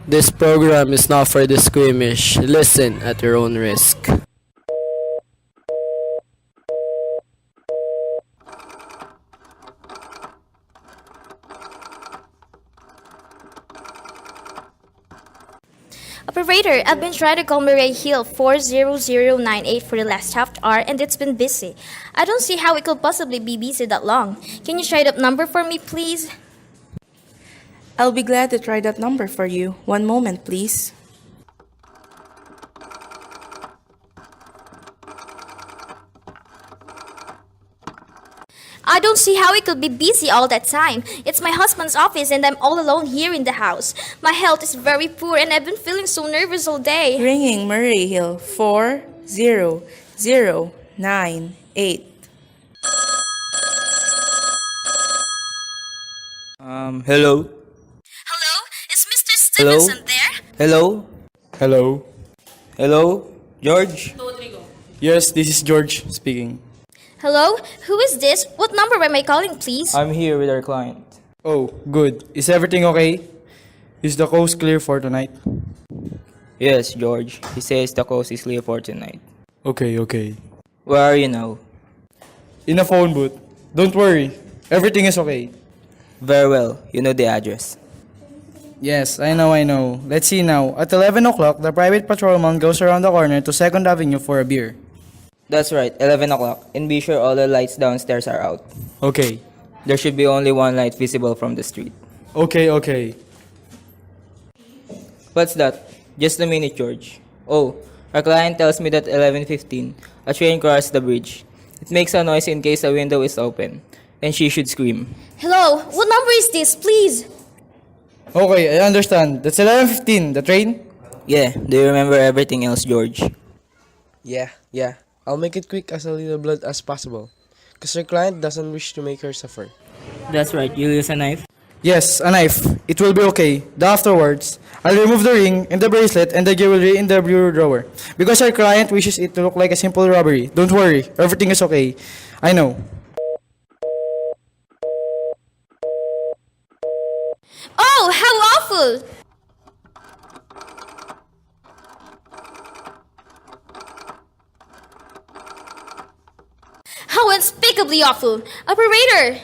This program is not for the squeamish. Listen at your own risk. Operator, I've been trying to call Murray Hill 40098 for the last half hour and it's been busy. I don't see how it could possibly be busy that long. Can you try that number for me, please? I'll be glad to try that number for you. One moment, please. I don't see how it could be busy all that time. It's my husband's office and I'm all alone here in the house. My health is very poor and I've been feeling so nervous all day. Ringing Murray Hill 40098. Hello? Hello? Is Mr. Hello? Stevenson there? Hello? Hello? Hello? George? Yes, this is George speaking. Hello? Who is this? What number am I calling, please? I'm here with our client. Oh, good. Is everything okay? Is the coast clear for tonight? Yes, George. He says the coast is clear for tonight. Okay. Where are you now? In a phone booth. Don't worry. Everything is okay. Very well. You know the address. Yes, I know. Let's see now. At 11 o'clock, the private patrolman goes around the corner to 2nd Avenue for a beer. That's right, 11 o'clock. And be sure all the lights downstairs are out. Okay. There should be only one light visible from the street. Okay. What's that? Just a minute, George. Oh, our client tells me that 11:15, a train crossed the bridge. It makes a noise in case a window is open, and she should scream. Hello? What number is this, please? Okay, I understand. That's 11:15, the train? Yeah, do you remember everything else, George? Yeah. I'll make it quick as a little blood as possible. Because your client doesn't wish to make her suffer. That's right, you'll use a knife? Yes, a knife. It will be okay. Afterwards, I'll remove the ring and the bracelet and the jewelry in the bureau drawer. Because our client wishes it to look like a simple robbery. Don't worry, everything is okay. I know. Oh, how awful! How unspeakably awful! Operator!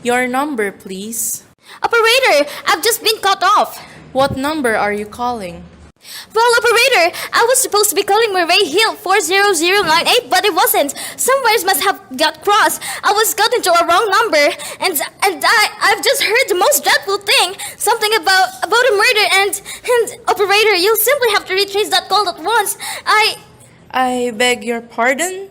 Your number, please. Operator! I've just been cut off! What number are you calling? Well, operator, I was supposed to be calling Murray Hill 40098, but it wasn't. Some wires must have got crossed. I was got into a wrong number, and I've just heard the most dreadful thing. Something about a murder, and operator, you'll simply have to retrace that call at once. I beg your pardon?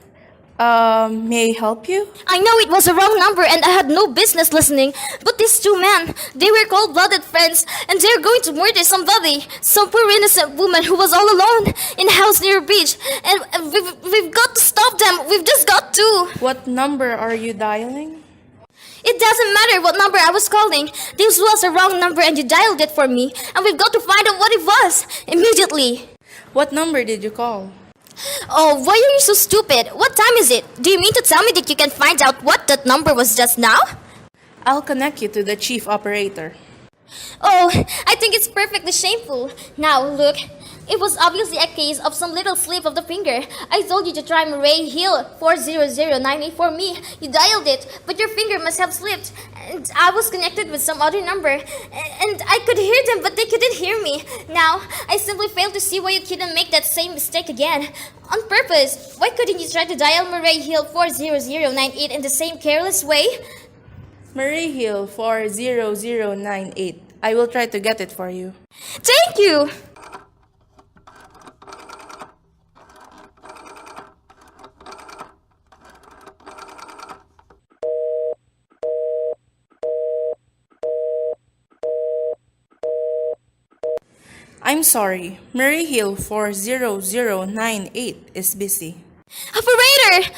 May I help you? I know it was a wrong number and I had no business listening, but these two men, they were cold-blooded friends and they're going to murder somebody, some poor innocent woman who was all alone in a house near a beach, and we've got to stop them. We've just got to. What number are you dialing? It doesn't matter what number I was calling. This was a wrong number and you dialed it for me, and we've got to find out what it was immediately. What number did you call? Oh, why are you so stupid? What time is it? Do you mean to tell me that you can find out what that number was just now? I'll connect you to the chief operator. Oh, I think it's perfectly shameful. Now, look, it was obviously a case of some little slip of the finger. I told you to try Murray Hill 40098 for me. You dialed it, but your finger must have slipped. And I was connected with some other number. And I could hear them, but they couldn't hear me. Now, I simply failed to see why you couldn't make that same mistake again. On purpose. Why couldn't you try to dial Murray Hill 40098 in the same careless way? Murray Hill 40098. I will try to get it for you. Thank you! I'm sorry, Murray Hill 40098 is busy. Operator!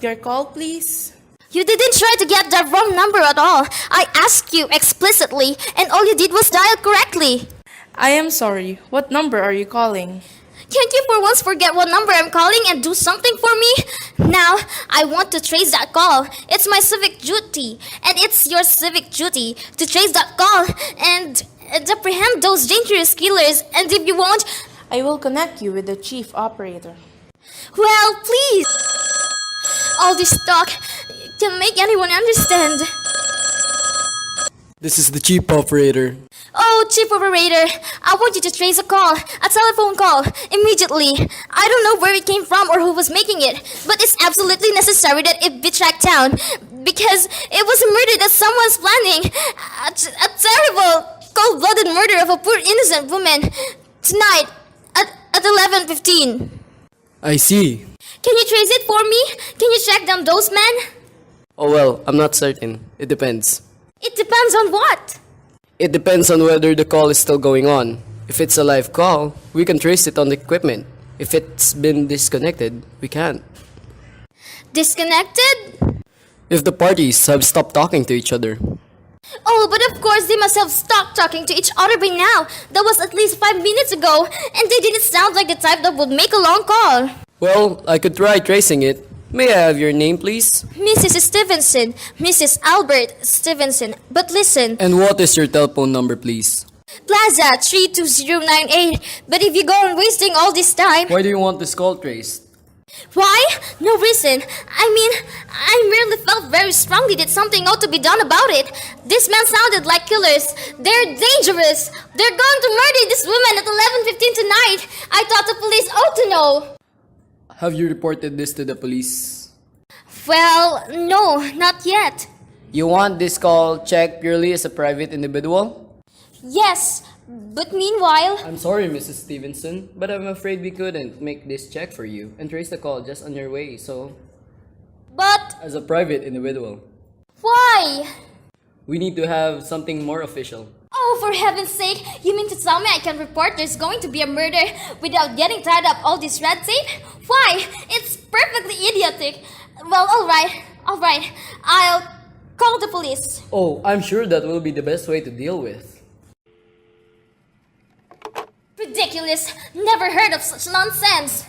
Your call, please. You didn't try to get the wrong number at all. I asked you explicitly, and all you did was dial correctly. I am sorry. What number are you calling? Can't you for once forget what number I'm calling and do something for me? Now, I want to trace that call. It's my civic duty, and it's your civic duty to trace that call, and and apprehend those dangerous killers, and if you won't, I will connect you with the chief operator. well, please. All this talk can make anyone understand. This is the chief operator. Oh, chief operator, I want you to trace a call, a telephone call, immediately. I don't know where it came from or who was making it, but it's absolutely necessary that it be tracked down, because it was a murder that someone's planning. A terrible, cold-blooded murder of a poor innocent woman. Tonight, at 11:15. I see. Can you trace it for me? Can you track down those men? Oh well, I'm not certain. It depends. It depends on what? It depends on whether the call is still going on. If it's a live call, we can trace it on the equipment. If it's been disconnected, we can't. Disconnected? If the parties have stopped talking to each other. Oh, but of course they must have stopped talking to each other by now. That was at least 5 minutes ago, and they didn't sound like the type that would make a long call. Well, I could try tracing it. May I have your name, please? Mrs. Stevenson, Mrs. Albert Stevenson. But listen, And what is your telephone number, please? Plaza 32098. But if you go on wasting all this time, Why do you want this call traced? why? No reason. I merely felt very strongly that something ought to be done about it. These men sounded like killers. They're dangerous. They're going to murder this woman at 11:15 tonight. I thought the police ought to know. Have you reported this to the police? Well, no, not yet. You want this call checked purely as a private individual? Yes, but meanwhile, I'm sorry, Mrs. Stevenson, but I'm afraid we couldn't make this check for you and trace the call just on your way, so... but As a private individual, why? we need to have something more official. Oh, for heaven's sake, you mean to tell me I can report there's going to be a murder without getting tied up all this red tape? Why? It's perfectly idiotic. Well, alright, I'll call the police. Oh, I'm sure that will be the best way to deal with. Ridiculous. Never heard of such nonsense.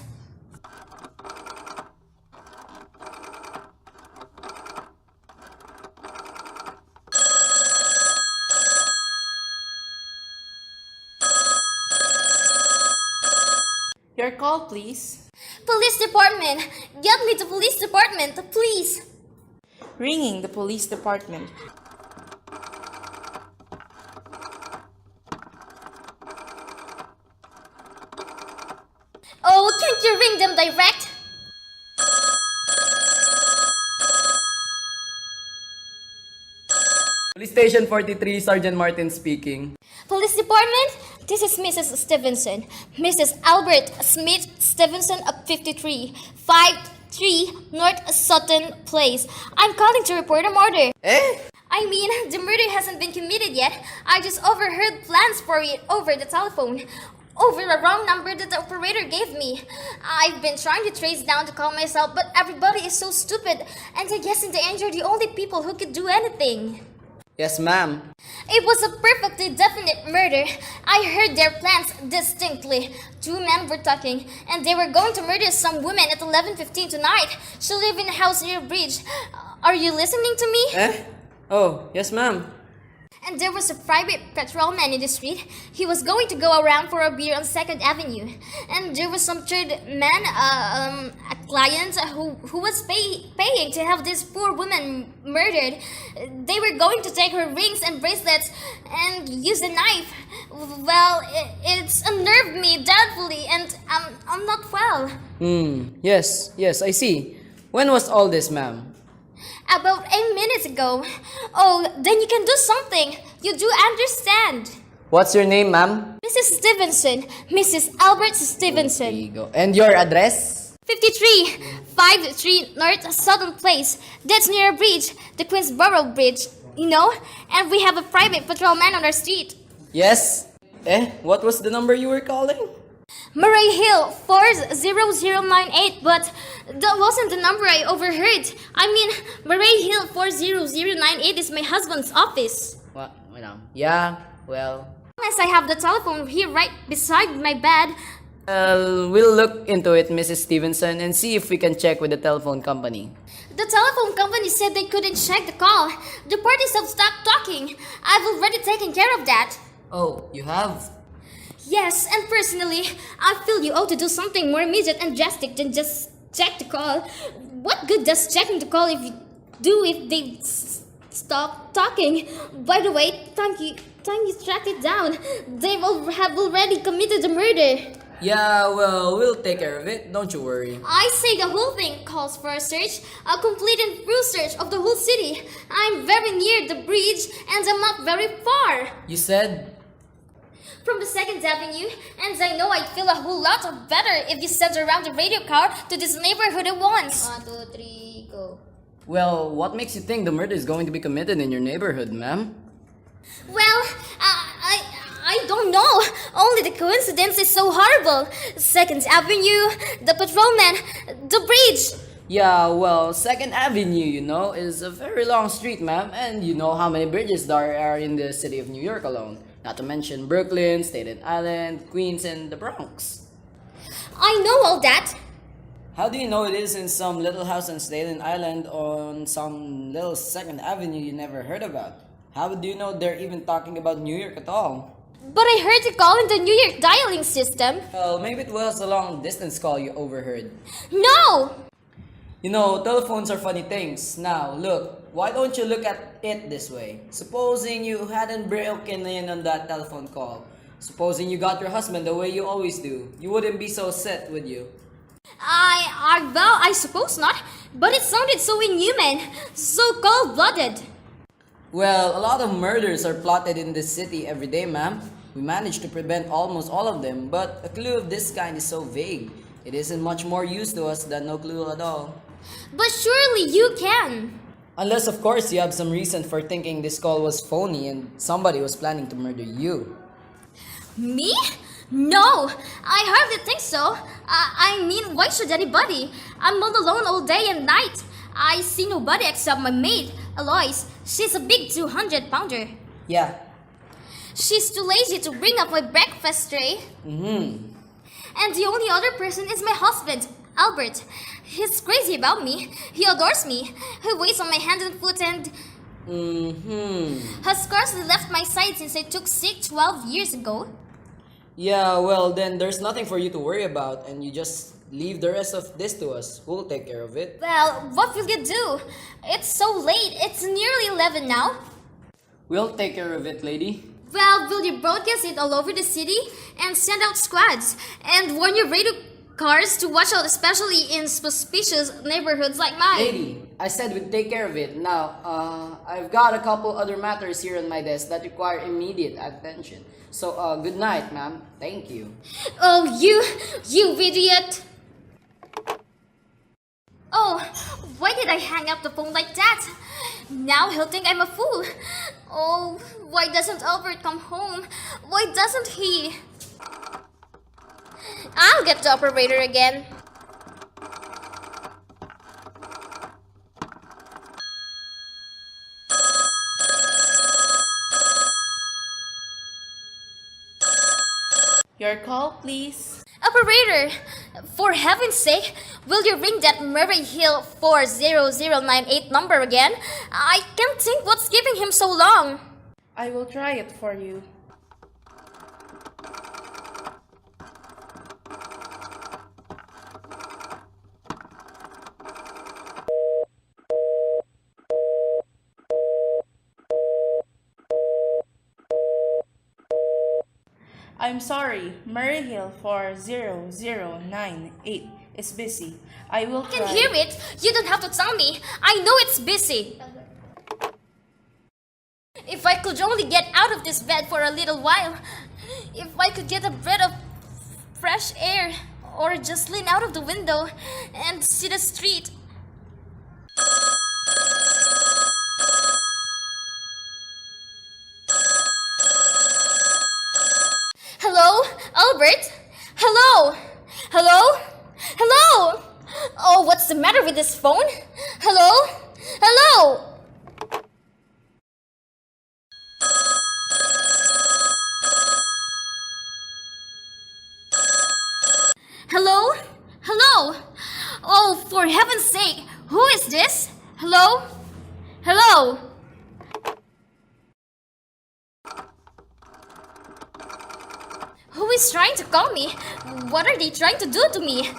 Your call, please. Police department. Get me to police department, please. Ringing the police department. Oh, can't you ring them direct? Police Station 43, Sergeant Martin speaking. Police department, this is Mrs. Stevenson. Mrs. Albert Smith Stevenson of 53 North Sutton Place. I'm calling to report a murder. I mean, the murder hasn't been committed yet. I just overheard plans for it over the telephone. Over a wrong number that the operator gave me. I've been trying to trace down the call myself, but everybody is so stupid. And I guess in the end, you're the only people who could do anything. Yes, ma'am. It was a perfectly definite murder. I heard their plans distinctly. 2 men were talking, and they were going to murder some woman at 11:15 tonight. She lived in a house near a bridge. Are you listening to me? Oh, yes, ma'am. And there was a private patrolman in the street. He was going to go around for a beer on 2nd Avenue. And there was some third man, a client, who was paying to have this poor woman murdered. They were going to take her rings and bracelets and use a knife. Well, it's unnerved me dreadfully, and I'm not well. Yes, I see. When was all this, ma'am? About 8 minutes ago. Oh, then you can do something. You do understand. What's your name, ma'am? Mrs. Stevenson. Mrs. Albert There Stevenson. you go. And your address? 53 North Southern Place. That's near a bridge, the Queensboro Bridge, you know? And we have a private patrolman on our street. Yes. What was the number you were calling? Murray Hill 40098, but that wasn't the number I overheard. I mean, Murray Hill 40098 is my husband's office. What? Yeah, well... Unless I have the telephone here right beside my bed. We'll look into it, Mrs. Stevenson, and see if we can check with the telephone company. The telephone company said they couldn't check the call. The parties have stopped talking. I've already taken care of that. Oh, you have? Yes, and personally, I feel you ought to do something more immediate and drastic than just check the call. What good does checking the call if they stop talking? By the way, time you tracked it down. They have already committed the murder. Yeah, well, we'll take care of it. Don't you worry. I say the whole thing calls for a search, a complete and thorough search of the whole city. I'm very near the bridge and I'm not very far You said? from the 2nd Avenue, and I know I'd feel a whole lot better if you sent around the radio car to this neighborhood at once. 1, 2, 3, go. Well, what makes you think the murder is going to be committed in your neighborhood, ma'am? Well, I don't know. Only the coincidence is so horrible. 2nd Avenue, the patrolman, the bridge. Yeah, well, 2nd Avenue, is a very long street, ma'am, and you know how many bridges there are in the city of New York alone. Not to mention Brooklyn, Staten Island, Queens, and the Bronx. I know all that. How do you know it is in some little house on Staten Island or on some little 2nd Avenue you never heard about? How do you know they're even talking about New York at all? But I heard you call in the New York dialing system. Well, maybe it was a long distance call you overheard. No! Telephones are funny things. Now, look, why don't you look at it this way? Supposing you hadn't broken in on that telephone call. Supposing you got your husband the way you always do. You wouldn't be so set, would you? Well, I suppose not. But it sounded so inhuman, so cold-blooded. Well, a lot of murders are plotted in this city every day, ma'am. We managed to prevent almost all of them, but a clue of this kind is so vague. It isn't much more use to us than no clue at all. But surely you can. Unless, of course, you have some reason for thinking this call was phony and somebody was planning to murder you. Me? No, I hardly think so. I mean, why should anybody? I'm all alone all day and night. I see nobody except my maid, Alois. She's a big 200-pounder. Yeah. She's too lazy to bring up my breakfast tray. And the only other person is my husband, Elbert. He's crazy about me. He adores me. He waits on my hand and foot and has scarcely left my side since I took sick 12 years ago. Yeah, well, then there's nothing for you to worry about, and you just leave the rest of this to us. We'll take care of it. Well, what will you do? It's so late. It's nearly 11 now. We'll take care of it, lady. Well, will you broadcast it all over the city and send out squads and warn your radio cars to watch out, especially in suspicious neighborhoods like mine? Lady, I said we'd take care of it. Now, I've got a couple other matters here on my desk that require immediate attention. So, good night, ma'am. Thank you. Oh, you idiot! Oh, why did I hang up the phone like that? Now he'll think I'm a fool. Oh, why doesn't Albert come home? Why doesn't he? I'll get the operator again. Your call, please. Operator, for heaven's sake, will you ring that Murray Hill 40098 number again? I can't think what's giving him so long. I will try it for you. I'm sorry, Murray Hill 40098 is busy. I will I try. can hear it. You don't have to tell me. I know it's busy. If I could only get out of this bed for a little while. If I could get a breath of fresh air. Or just lean out of the window and see the street. Hello? Albert? Hello? Hello? Hello? Oh, what's the matter with this phone? Hello? Hello? Hello? Hello? Oh, for heaven's sake, who is this? Hello? Hello? is trying to call me? What are they trying to do to me?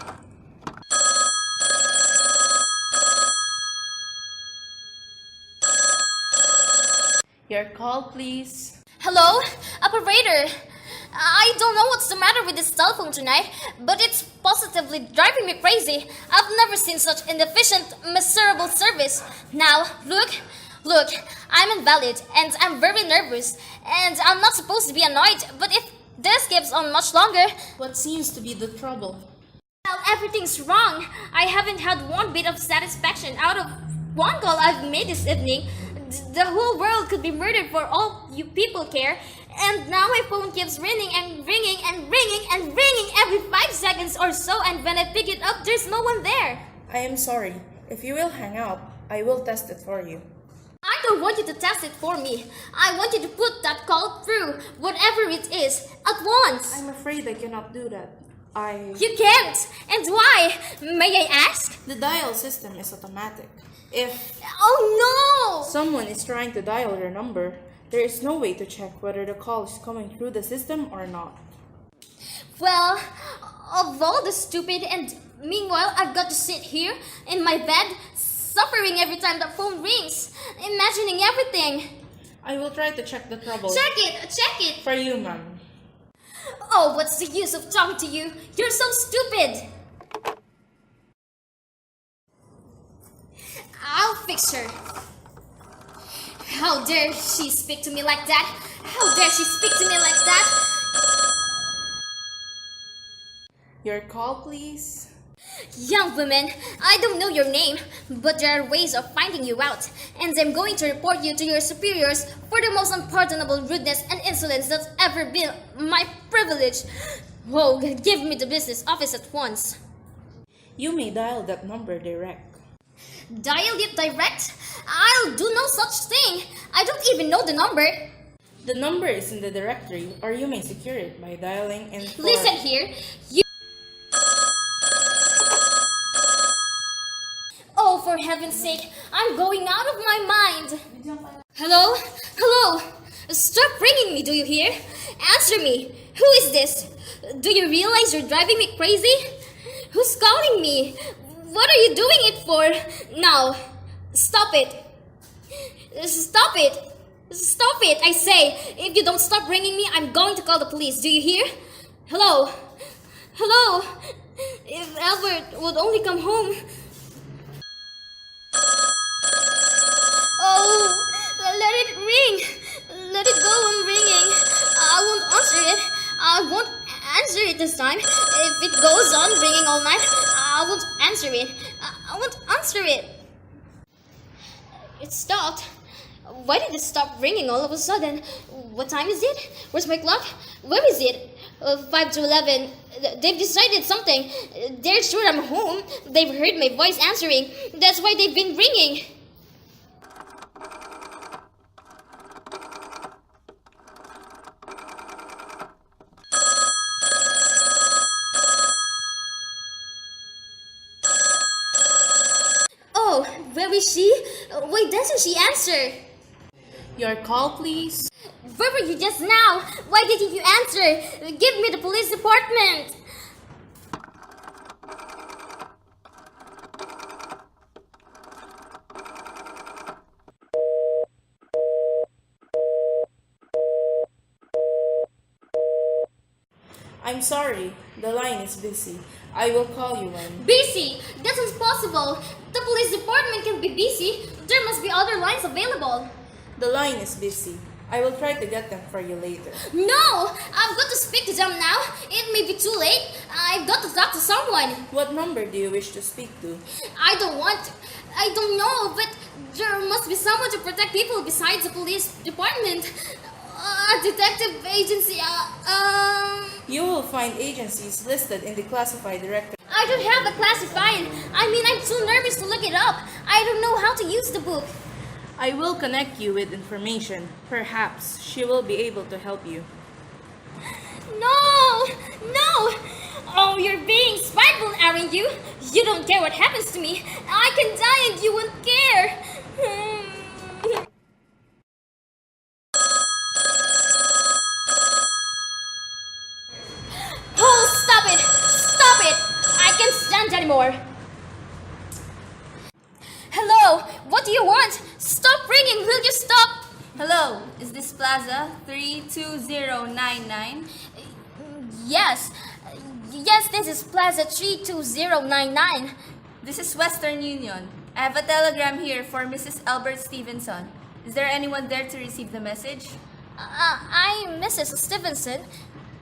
Your call, please. Hello? Operator? I don't know what's the matter with this telephone tonight, but it's positively driving me crazy. I've never seen such inefficient, miserable service. Now, look, I'm invalid and I'm very nervous and I'm not supposed to be annoyed, but if this keeps on much longer, What seems to be the trouble? well, everything's wrong. I haven't had one bit of satisfaction out of one call I've made this evening. The whole world could be murdered for all you people care. And now my phone keeps ringing and ringing and ringing and ringing every 5 seconds or so, and when I pick it up, there's no one there. I am sorry. If you will hang up, I will test it for you. I don't want you to test it for me. I want you to put that call through, whatever it is, at once. I'm afraid I cannot do that. You can't! And why? May I ask? The dial system is automatic. If Oh no! someone is trying to dial your number, there is no way to check whether the call is coming through the system or not. Well, of all the stupid, and meanwhile I've got to sit here in my bed, suffering every time the phone rings, imagining everything. I will try to check the trouble. Check it! For you, ma'am. Oh, what's the use of talking to you? You're so stupid! I'll fix her. How dare she speak to me like that? How dare she speak to me like that? Your call, please. Young woman, I don't know your name, but there are ways of finding you out, and I'm going to report you to your superiors for the most unpardonable rudeness and insolence that's ever been my privilege. Whoa, give me the business office at once. You may dial that number direct. Dial it direct? I'll do no such thing. I don't even know the number. The number is in the directory, or you may secure it by dialing in for... Listen here, you... Oh, for heaven's sake, I'm going out of my mind. Hello? Hello? Stop ringing me, do you hear? Answer me. Who is this? Do you realize you're driving me crazy? Who's calling me? What are you doing it for? Now, stop it. Stop it. Stop it, I say. If you don't stop ringing me, I'm going to call the police. Do you hear? Hello? Hello? If Elbert would only come home. Oh, let it ring. Let it go on ringing. I won't answer it. I won't answer it this time. If it goes on ringing all night, I won't answer it. I won't answer it. It stopped. Why did it stop ringing all of a sudden? What time is it? Where's my clock? Where is it? 5 to 11. They've decided something. They're sure I'm home. They've heard my voice answering. That's why they've been ringing. Oh, where is she? Why doesn't she answer? Your call, please. Where were you just now? Why didn't you answer? Give me the police department. I'm sorry, the line is busy. I will call you when... Busy? That's impossible. The police department can be busy. There must be other lines available. The line is busy. I will try to get them for you later. No! I've got to speak to them now. It may be too late. I've got to talk to someone. What number do you wish to speak to? I don't know, but there must be someone to protect people besides the police department. A detective agency, You will find agencies listed in the classified directory. I don't have a classified. I mean, I'm too nervous to look it up. I don't know how to use the book. I will connect you with information. Perhaps she will be able to help you. No! No! Oh, you're being spiteful, aren't you? You don't care what happens to me. I can die and you won't care. you want? Stop ringing! Will you stop? Hello, is this Plaza 32099? Yes. Yes, this is Plaza 32099. This is Western Union. I have a telegram here for Mrs. Elbert Stevenson. Is there anyone there to receive the message? I'm Mrs. Stevenson.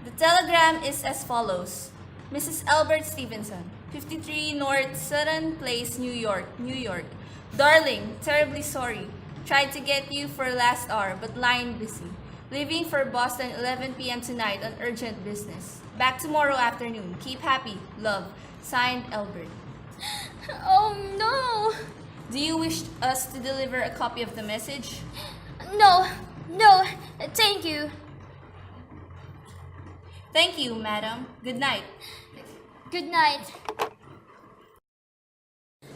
The telegram is as follows. Mrs. Elbert Stevenson, 53 North Sutton Place, New York, New York. Darling, terribly sorry. Tried to get you for last hour, but line busy. Leaving for Boston 11 p.m. tonight on urgent business. Back tomorrow afternoon. Keep happy. Love. Signed, Elbert. Oh no. Do you wish us to deliver a copy of the message? No, thank you. Thank you, madam. Good night. Good night.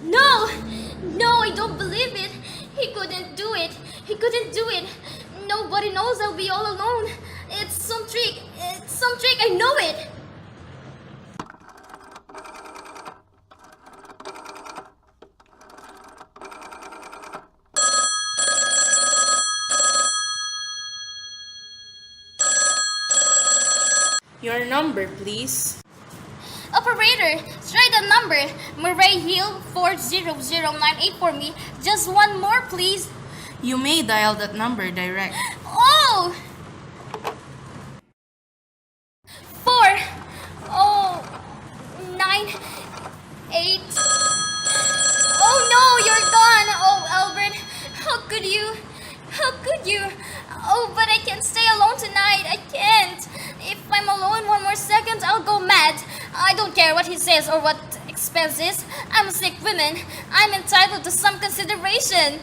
No, I don't believe it. He couldn't do it. Nobody knows I'll be all alone. It's some trick. I know it. Your number, please. Operator, try the number. Murray Hill 40098 for me. Just one more, please. You may dial that number direct. Oh! 4 9 8. Oh no, you're gone. Oh, Albert, how could you? Oh, but I can't stay alone tonight. I can't. If I'm alone one more second, I'll go mad. I don't care what he says or what expense is. I'm a sick woman. I'm entitled to some consideration.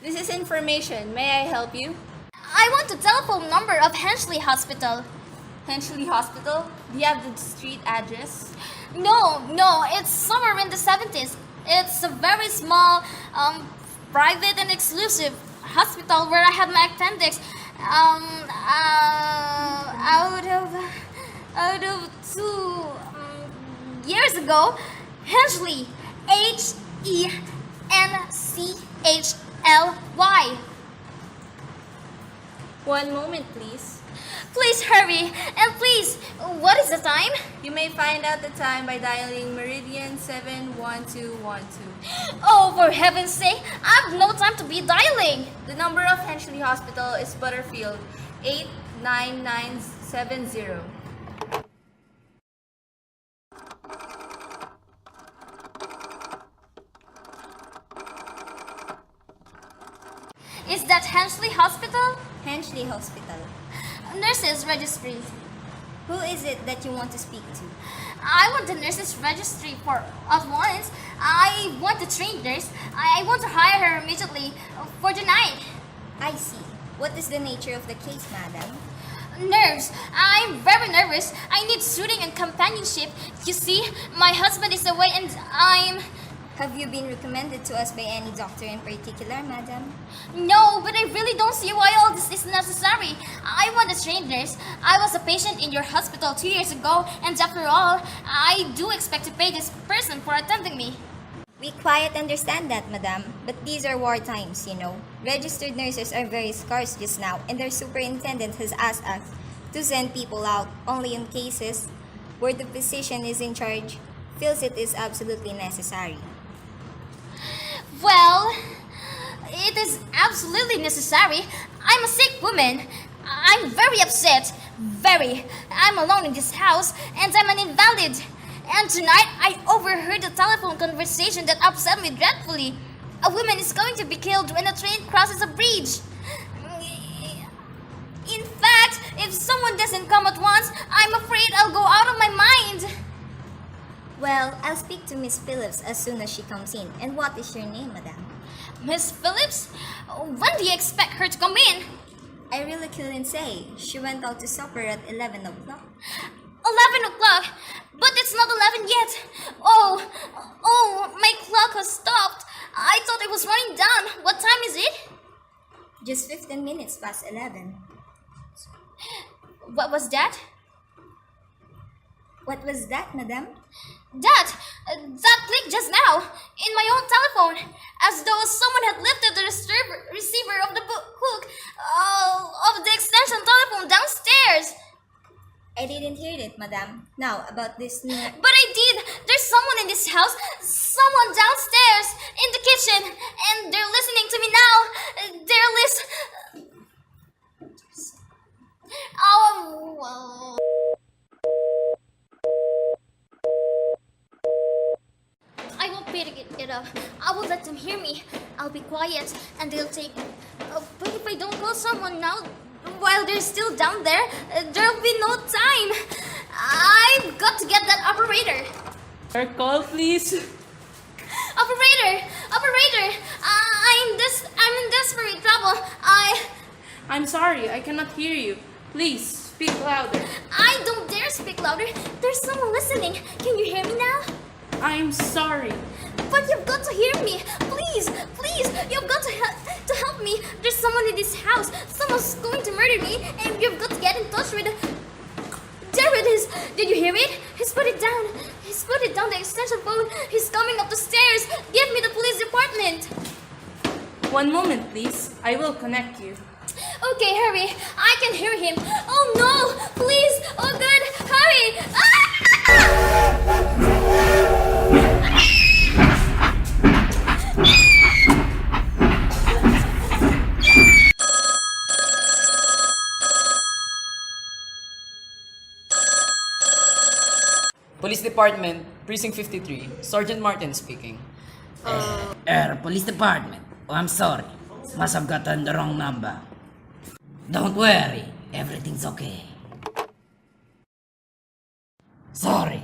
This is information. May I help you? I want the telephone number of Hensley Hospital. Hensley Hospital? Do you have the street address? No, it's somewhere in the 70s. It's a very small, private and exclusive hospital where I had my appendix. Out of 2 years ago. Hensley, Hencchly. 1 moment, please. Please hurry, and please, what is the time? You may find out the time by dialing Meridian 71212. Oh, for heaven's sake, I have no time to be dialing. The number of Hensley Hospital is Butterfield 89970. Is that Hensley Hospital? Hensley Hospital. Nurses Registry. Who is it that you want to speak to? I want the nurses registry for at once. I want to train nurse. I want to hire her immediately for tonight. I see. What is the nature of the case, madam? Nerves. I'm very nervous. I need soothing and companionship. You see, my husband is away and I'm... Have you been recommended to us by any doctor in particular, madam? No, but I really don't see why all this is necessary. I want a trained nurse. I was a patient in your hospital 2 years ago, and after all, I do expect to pay this person for attending me. We quite understand that, madam, but these are war times, you know. Registered nurses are very scarce just now, and their superintendent has asked us to send people out only in cases where the physician is in charge feels it is absolutely necessary. Well, it is absolutely necessary. I'm a sick woman. I'm very upset. Very. I'm alone in this house, and I'm an invalid. And tonight, I overheard a telephone conversation that upset me dreadfully. A woman is going to be killed when a train crosses a bridge. In fact, if someone doesn't come at once, I'm afraid I'll go out of my mind. Well, I'll speak to Miss Phillips as soon as she comes in. And what is your name, madam? Miss Phillips? When do you expect her to come in? I really couldn't say. She went out to supper at 11 o'clock. 11 o'clock? But it's not 11 yet. Oh, my clock has stopped. I thought it was running down. What time is it? Just 15 minutes past 11. What was that? What was that, madam? That clicked just now in my own telephone, as though someone had lifted the receiver of the hook of the extension telephone downstairs. I didn't hear it, madam. Now, about this new... But I did. There's someone in this house, someone downstairs in the kitchen, and they're listening to me now. They're Oh. I won't pick it up. I will let them hear me. I'll be quiet, and they'll take. But if I don't call someone now, while they're still down there, there'll be no time. I've got to get that operator. Your call, please. Operator! I'm in desperate trouble. I'm sorry, I cannot hear you. Please, speak louder. I don't dare speak louder. There's someone listening. Can you hear me now? I'm sorry. But you've got to hear me. Please, you've got to help me. There's someone in this house. Someone's going to murder me, and you've got to get in touch with... There it is. Did you hear it? He's put it down. He's put it down the extension phone. He's coming up the stairs. Give me the police department. 1 moment, please. I will connect you. Okay, hurry. I can hear him. Oh no! Please! Oh good! Hurry! Police Department, Precinct 53, Sergeant Martin speaking. Police Department. Oh, I'm sorry. Must have gotten the wrong number. Don't worry. Everything's okay. Sorry.